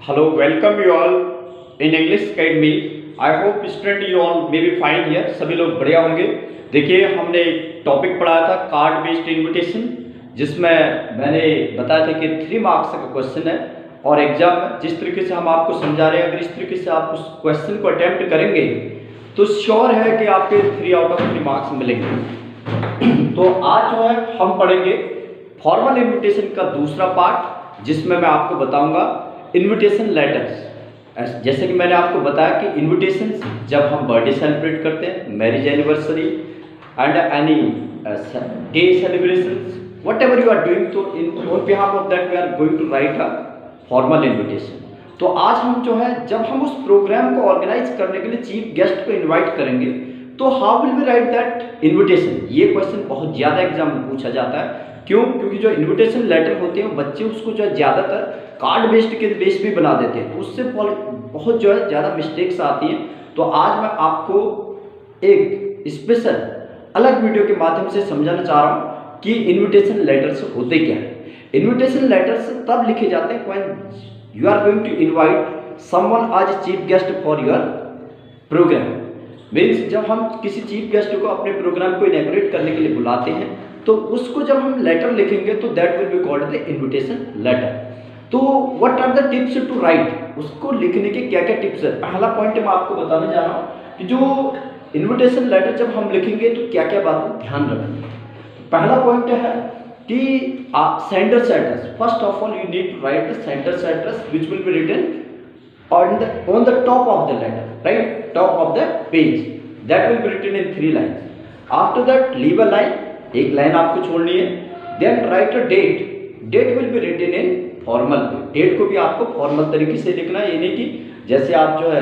Hello, welcome you all in English Academy. I hope student you all may be fine here. सभी लोग बढ़िया होंगे। देखिए हमने एक टॉपिक पढ़ाया था कार्ड बेस्ड इनविटेशन, जिसमें मैंने बताया था कि 3 मार्क्स का क्वेश्चन है और एग्जाम में जिस तरीके से हम आपको समझा रहे हैं, अगर इस तरीके से आप उस क्वेश्चन को अटेम्प्ट करेंगे तो श्योर है कि आपके 3 आउट ऑफ 3 मार्क्स मिलेंगे। तो आज जो है हम पढ़ेंगे फॉर्मल इनविटेशन का दूसरा पार्ट, जिसमें मैं आपको बताऊंगा इनविटेशन लेटर्स। जैसे कि मैंने आपको बताया कि इनविटेशन जब हम बर्थडे सेलिब्रेट करते हैं, marriage anniversary and any day celebrations, whatever you are doing, तो in on behalf of that we are going to write a formal invitation. तो आज हम जो है जब हम उस प्रोग्राम को ऑर्गेनाइज करने के लिए चीफ गेस्ट को इन्वाइट करेंगे तो how will we write that invitation. ये क्वेश्चन बहुत ज़्यादा एग्जाम में पूछा जाता है। क्यों? क्योंकि जो इन्विटेशन लेटर होते हैं बच्चे उसको जो है ज़्यादातर कार्ड बेस्ड के बेस भी बना देते हैं, तो उससे बहुत जो है ज़्यादा मिस्टेक्स आती हैं। तो आज मैं आपको एक स्पेशल अलग वीडियो के माध्यम से समझाना चाह रहा हूँ कि इन्विटेशन लेटर्स होते क्या हैं। इन्विटेशन लेटर्स तब लिखे जाते हैं when you are going to invite someone as chief guest for your program. Means जब हम किसी चीफ गेस्ट को अपने प्रोग्राम को इनैगोरेट करने के लिए बुलाते हैं तो उसको जब हम लेटर लिखेंगे तो that will be called the invitation letter. तो what are the tips to write, उसको लिखने के क्या क्या टिप्स है। पहला पॉइंट मैं आपको बताने जा रहा हूँ कि जो इन्विटेशन लेटर जब हम लिखेंगे तो क्या क्या बातें ध्यान रखेंगे। पहला पॉइंट है कि sender's address. First of all you need to write the sender's address which will be written on the top of the letter, right, top of the page, that will be written in 3 lines. After that leave a line, एक line आपको छोड़नी है। then write a date, date will be written in formal way। Date को भी आपको formal तरीके से लिखना है, ये नहीं कि जैसे आप जो है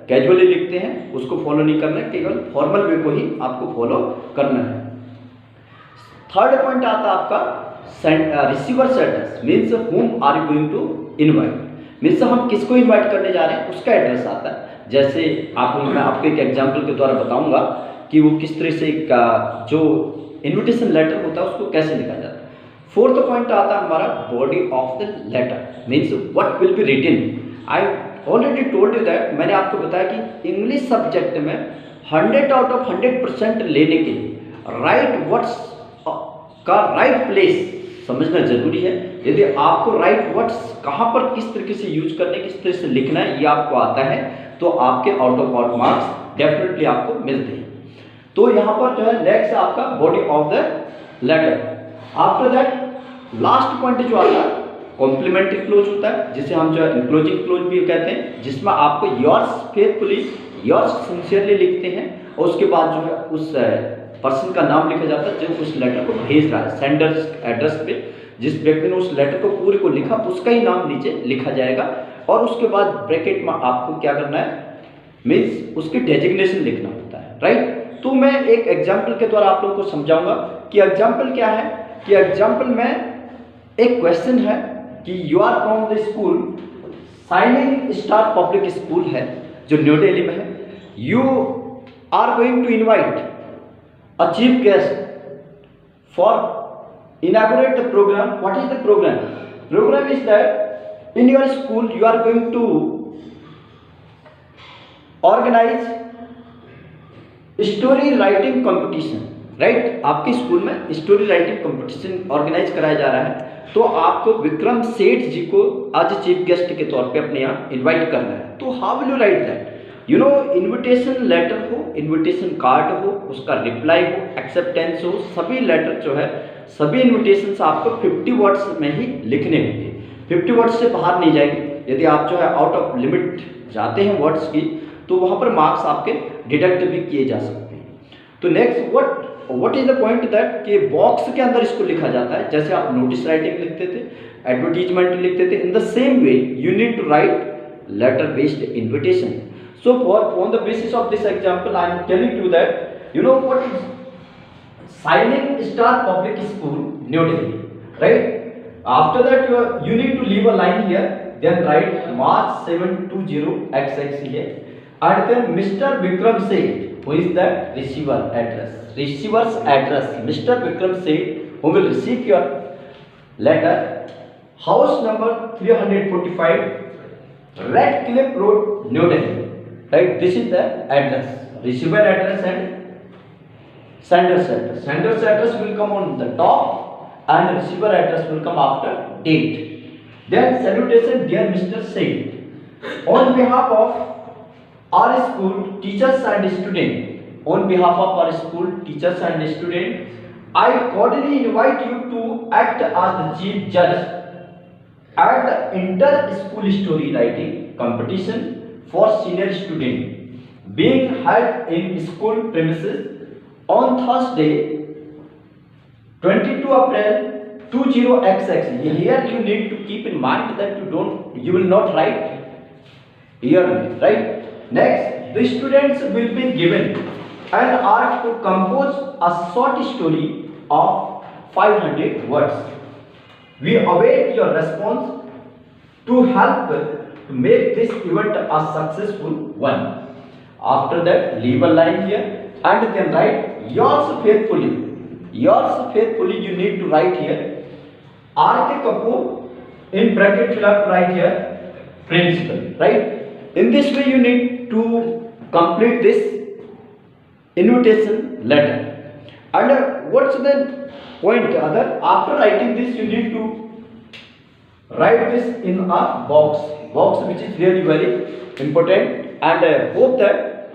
कैजुअली लिखते हैं उसको फॉलो नहीं करना है, केवल फॉर्मल वे को ही आपको फॉलो करना है। थर्ड पॉइंट आता है आपका receiver's address, means whom are you going to invite, means हम किसको इनवाइट करने जा रहे हैं उसका एड्रेस आता है। जैसे मैं आपको एक एग्जांपल के द्वारा बताऊंगा कि वो किस तरह से जो इनविटेशन लेटर होता है उसको कैसे लिखा जाता है। फोर्थ पॉइंट आता है हमारा body of the letter, means what will be written. I already told you that, मैंने आपको बताया कि इंग्लिश सब्जेक्ट में 100 आउट ऑफ 100% लेने के लिए राइट वर्ड्स का राइट प्लेस समझना जरूरी है। यदि आपको राइट वर्ड्स कहाँ पर किस तरीके से यूज करने, किस तरह से लिखना है ये आपको आता है तो आपके out of out marks definitely आपको मिलते हैं। तो यहाँ पर जो है नेक्स्ट आपका body of the letter. After that last point जो आता है कॉम्प्लीमेंट्री क्लोज होता है, जिसे हम जो है इंक्लोजिंग क्लोज भी कहते हैं, जिसमें आपको योर्स फेथफुली, योर्स सिंसियरली लिखते हैं और उसके बाद जो है उस पर्सन का नाम लिखा जाता है जो उस लेटर को भेज रहा है। सेंडर्स एड्रेस पे जिस व्यक्ति ने उस लेटर को पूरे को लिखा उसका ही नाम नीचे लिखा जाएगा और उसके बाद ब्रैकेट में आपको क्या करना है, मीन्स उसकी डेजिग्नेशन लिखना होता है, राइट। तो मैं एक एग्जाम्पल के द्वारा आप लोगों को समझाऊंगा कि एग्जाम्पल क्या है। कि एग्जाम्पल में एक क्वेश्चन है कि you are from the school shining star public school है जो न्यू दिल्ली में है। You are going to invite a chief guest for inaugurate the program. What is the program? Program is that in your school you are going to organize story writing competition, right? आपके school में story writing competition organise कराया जा रहा है, तो आपको विक्रम सेठ जी को आज चीफ गेस्ट के तौर पे अपने यहाँ इनवाइट करना है। तो how will you write that? You know, invitation letter हो, इन्विटेशन कार्ड हो, उसका रिप्लाई हो, एक्सेप्टेंस हो, सभी लेटर जो है सभी इन्विटेशंस आपको 50 वर्ड्स में ही लिखने होंगे। 50 वर्ड्स से बाहर नहीं जाएंगे। यदि आप जो है आउट ऑफ लिमिट जाते हैं वर्ड्स की तो वहाँ पर मार्क्स आपके डिडक्ट भी किए जा सकते हैं। तो next what is the point that कि बॉक्स के अंदर इसको लिखा जाता है। जैसे आप नोटिस राइटिंग लिखते थे, एडवर्टीजमेंट लिखते थे, in the same way you need to write letter based invitation. So on the basis of this example, I am telling you that you know what is Shining Star Public School, New Delhi, right? After that you need to leave a line here, then write March 720XX here, and then Mr. Vikram Seth, who is that receiver address, receiver's address, Mr. Vikram Seth, who will receive your letter, house number 345 Radcliffe Road, New Delhi. Right, this is the address. Receiver address and sender's address. Sender's address will come on the top and receiver address will come after date. Then salutation, dear Mr. Singh. On behalf of our school teachers and students, I cordially invite you to act as the chief judge at the inter-school story writing competition for senior student being held in school premises on Thursday, 22 April 20XX. Here you need to keep in mind that you will not write yearly, right? Next, the students will be given an art to compose a short story of 500 words. We await your response to help to make this event a successful one. After that, leave a line here and then write yours faithfully. Yours faithfully you need to write here. R.K. Kapoor, in bracket you have to write here principal, right? In this way you need to complete this invitation letter. And what's the point? After writing this you need to write this in a box which is really very important, and I hope that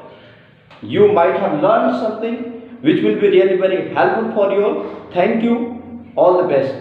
you might have learned something which will be really very helpful for you all. Thank you. All the best.